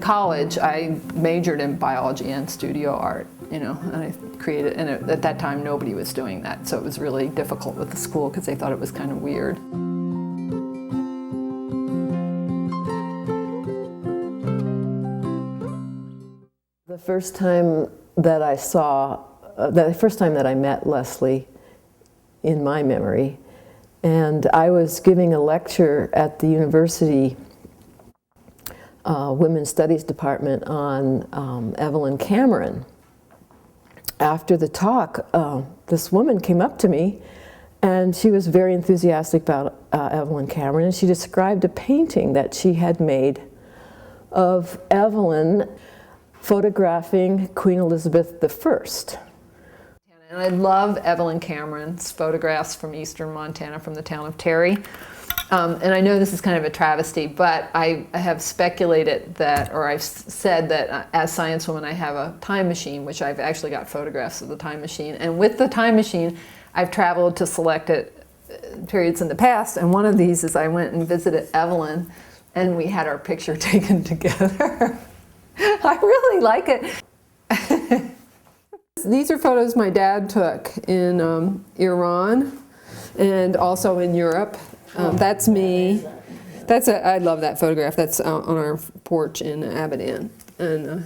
college, I majored in biology and studio art, and I created, and at that time nobody was doing that, so it was really difficult with the school because they thought it was kind of weird. The first time that I saw, the first time that I met Leslie, in my memory, and I was giving a lecture at the university Women's Studies Department on Evelyn Cameron. After the talk, this woman came up to me and she was very enthusiastic about Evelyn Cameron, and she described a painting that she had made of Evelyn photographing Queen Elizabeth I. And I love Evelyn Cameron's photographs from eastern Montana, from the town of Terry. And I know this is kind of a travesty, but I have speculated that, or I've said that as Science Woman I have a time machine, which I've actually got photographs of the time machine. And with the time machine, I've traveled to selected periods in the past, and one of these is I went and visited Evelyn, and we had our picture taken together. I really like it. These are photos my dad took in Iran and also in Europe. That's me. I love that photograph. That's on our porch in Abadan. And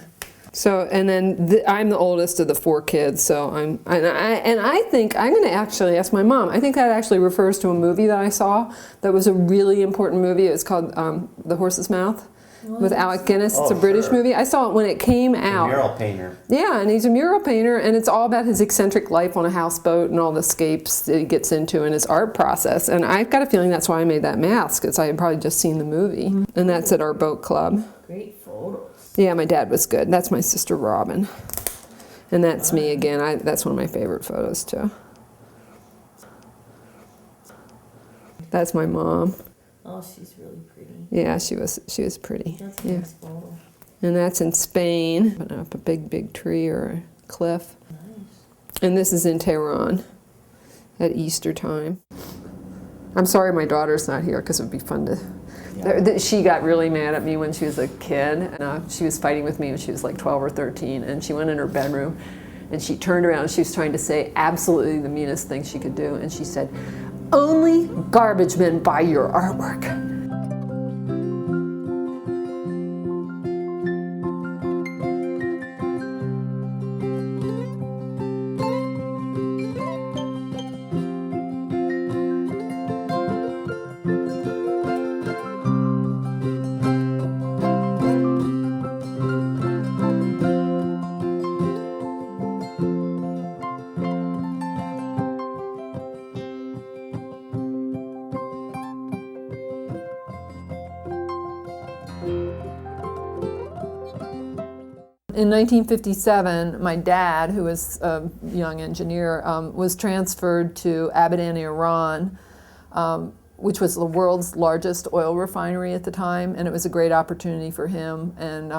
then I'm the oldest of the 4 kids. So I think I'm going to actually ask my mom. I think that actually refers to a movie that I saw that was a really important movie. It was called The Horse's Mouth. With Alec Guinness. It's a British movie. I saw it when it came out. He's a mural painter. Yeah, and he's a mural painter, and it's all about his eccentric life on a houseboat and all the escapes that he gets into in his art process. And I've got a feeling that's why I made that mask, because I had probably just seen the movie. And that's at our boat club. Great photos. Yeah, my dad was good. That's my sister Robin. And that's me again. That's one of my favorite photos, too. That's my mom. Oh, she's really pretty. Yeah, she was pretty. That's a nice photo. And that's in Spain, up a big tree or a cliff. Nice. And this is in Tehran at Easter time. I'm sorry my daughter's not here because it would be fun to... Yeah. She got really mad at me when she was a kid. And, she was fighting with me when she was like 12 or 13, and she went in her bedroom and she turned around and she was trying to say absolutely the meanest thing she could do, and she said, "Only garbage men buy your artwork." In 1957, my dad, who was a young engineer, was transferred to Abadan, Iran, which was the world's largest oil refinery at the time, and it was a great opportunity for him, and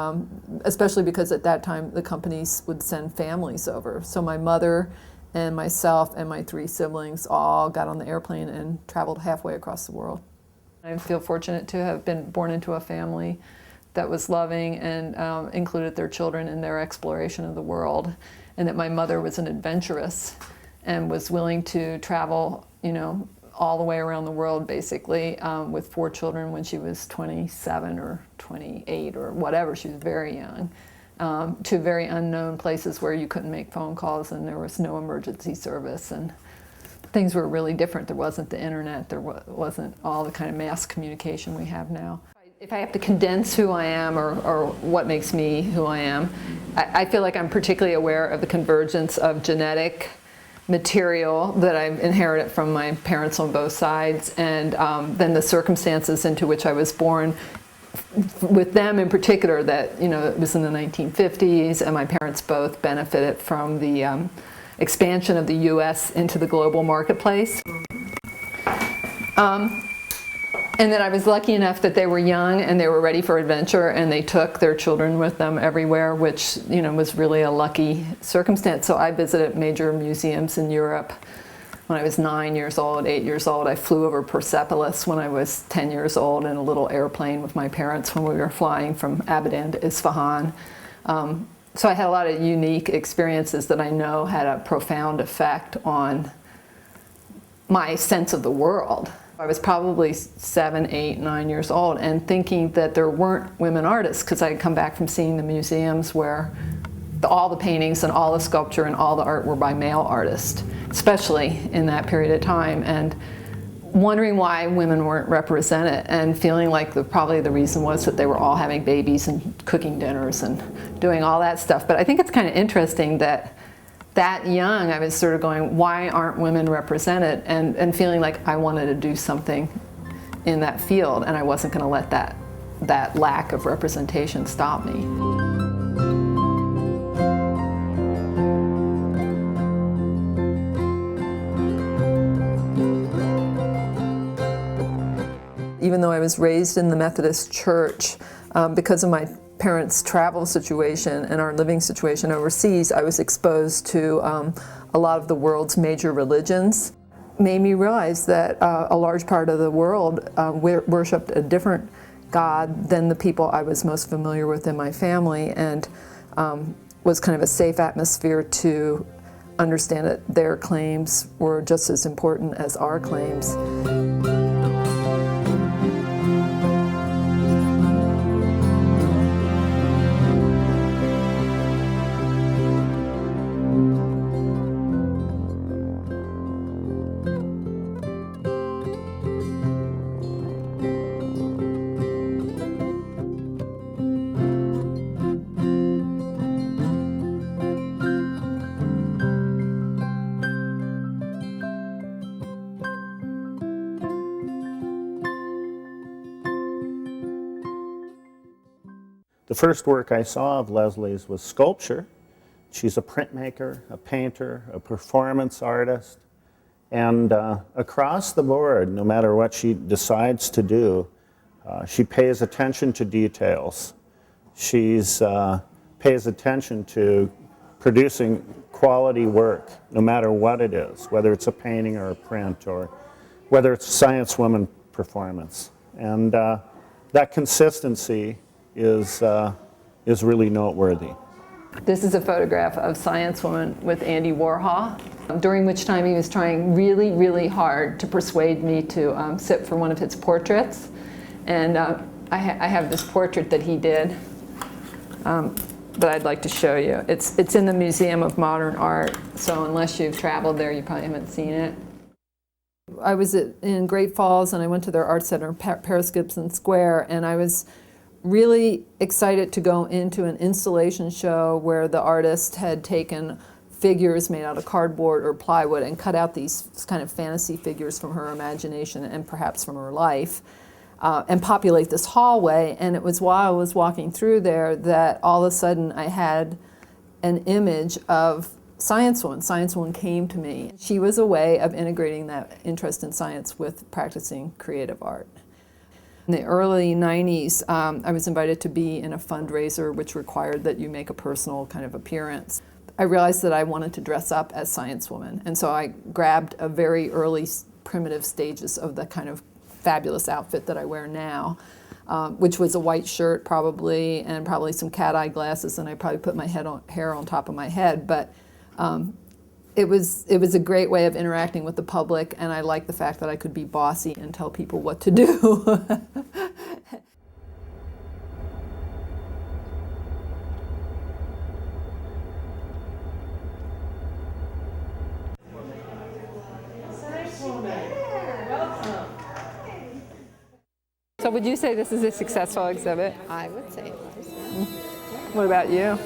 especially because at that time the companies would send families over. So my mother and myself and my 3 siblings all got on the airplane and traveled halfway across the world. I feel fortunate to have been born into a family that was loving and included their children in their exploration of the world, and that my mother was an adventurous and was willing to travel, all the way around the world basically, with 4 children when she was 27 or 28 or whatever. She was very young, to very unknown places where you couldn't make phone calls and there was no emergency service, and things were really different. There wasn't the internet, there wasn't all the kind of mass communication we have now. If I have to condense who I am or what makes me who I am, I feel like I'm particularly aware of the convergence of genetic material that I've inherited from my parents on both sides, and then the circumstances into which I was born, with them in particular, that it was in the 1950s, and my parents both benefited from the expansion of the U.S. into the global marketplace. And then I was lucky enough that they were young and they were ready for adventure, and they took their children with them everywhere, which was really a lucky circumstance. So I visited major museums in Europe when I was 9 years old, 8 years old. I flew over Persepolis when I was 10 years old in a little airplane with my parents when we were flying from Abadan to Isfahan. So I had a lot of unique experiences that I know had a profound effect on my sense of the world. I was probably 7, 8, 9 years old and thinking that there weren't women artists because I had come back from seeing the museums where all the paintings and all the sculpture and all the art were by male artists, especially in that period of time, and wondering why women weren't represented and feeling like probably the reason was that they were all having babies and cooking dinners and doing all that stuff. But I think it's kind of interesting that young I was sort of going, why aren't women represented, and feeling like I wanted to do something in that field, and I wasn't going to let that lack of representation stop me. Even though I was raised in the Methodist Church, because of my parents' travel situation and our living situation overseas, I was exposed to a lot of the world's major religions. Made me realize that a large part of the world worshipped a different God than the people I was most familiar with in my family, and was kind of a safe atmosphere to understand that their claims were just as important as our claims. The first work I saw of Leslie's was sculpture. She's a printmaker, a painter, a performance artist, and across the board, no matter what she decides to do, she pays attention to details. She pays attention to producing quality work, no matter what it is, whether it's a painting or a print, or whether it's a Science Woman performance. And that consistency is really noteworthy. This is a photograph of Science Woman with Andy Warhol, during which time he was trying really, really hard to persuade me to sit for one of his portraits. And I have this portrait that he did that I'd like to show you. It's in the Museum of Modern Art, so unless you've traveled there, you probably haven't seen it. I was in Great Falls, and I went to their art center, Paris Gibson Square, and I was really excited to go into an installation show where the artist had taken figures made out of cardboard or plywood and cut out these kind of fantasy figures from her imagination and perhaps from her life, and populate this hallway. And it was while I was walking through there that all of a sudden I had an image of Science Woman. Science Woman came to me. She was a way of integrating that interest in science with practicing creative art. In the early 90s, I was invited to be in a fundraiser which required that you make a personal kind of appearance. I realized that I wanted to dress up as Science Woman, and so I grabbed a very early primitive stages of the kind of fabulous outfit that I wear now, which was a white shirt probably, and probably some cat-eye glasses, and I probably put my hair on top of my head. But it was a great way of interacting with the public, and I liked the fact that I could be bossy and tell people what to do. So would you say this is a successful exhibit? I would say it was. What about you?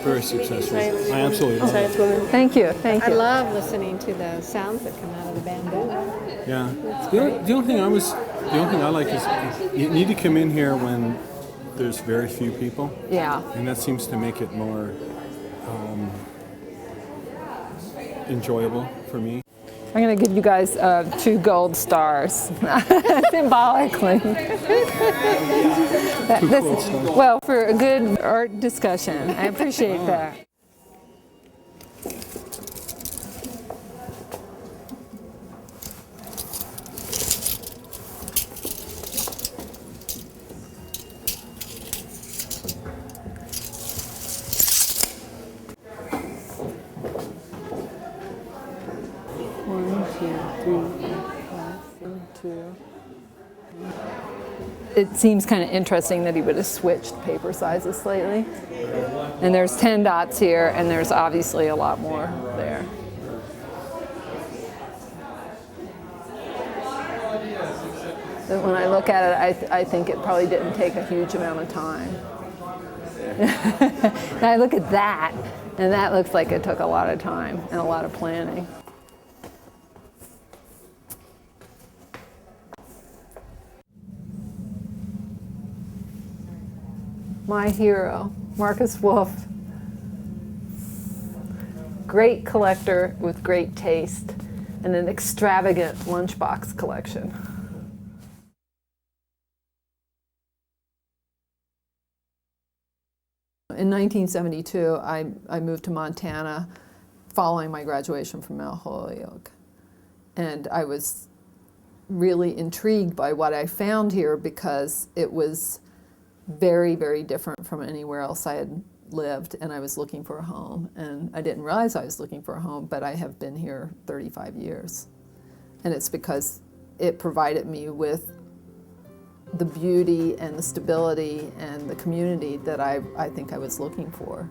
Very successful. I absolutely love it. Science Woman. Thank you, thank I you. love listening to the sounds that come out of the bamboo. Yeah. The only thing I like is you need to come in here when there's very few people, Yeah. and that seems to make it more enjoyable for me. I'm going to give you guys 2 gold stars, symbolically. Well, for a good art discussion. I appreciate that. It seems kind of interesting that he would have switched paper sizes slightly. And there's 10 dots here, and there's obviously a lot more there. But when I look at it, I think it probably didn't take a huge amount of time. And I look at that, and that looks like it took a lot of time and a lot of planning. My hero, Marcus Wolf. Great collector with great taste and an extravagant lunchbox collection. In 1972, I moved to Montana following my graduation from Mount Holyoke. And I was really intrigued by what I found here because it was very, very different from anywhere else I had lived, and I was looking for a home. And I didn't realize I was looking for a home, but I have been here 35 years. And it's because it provided me with the beauty and the stability and the community that I think I was looking for.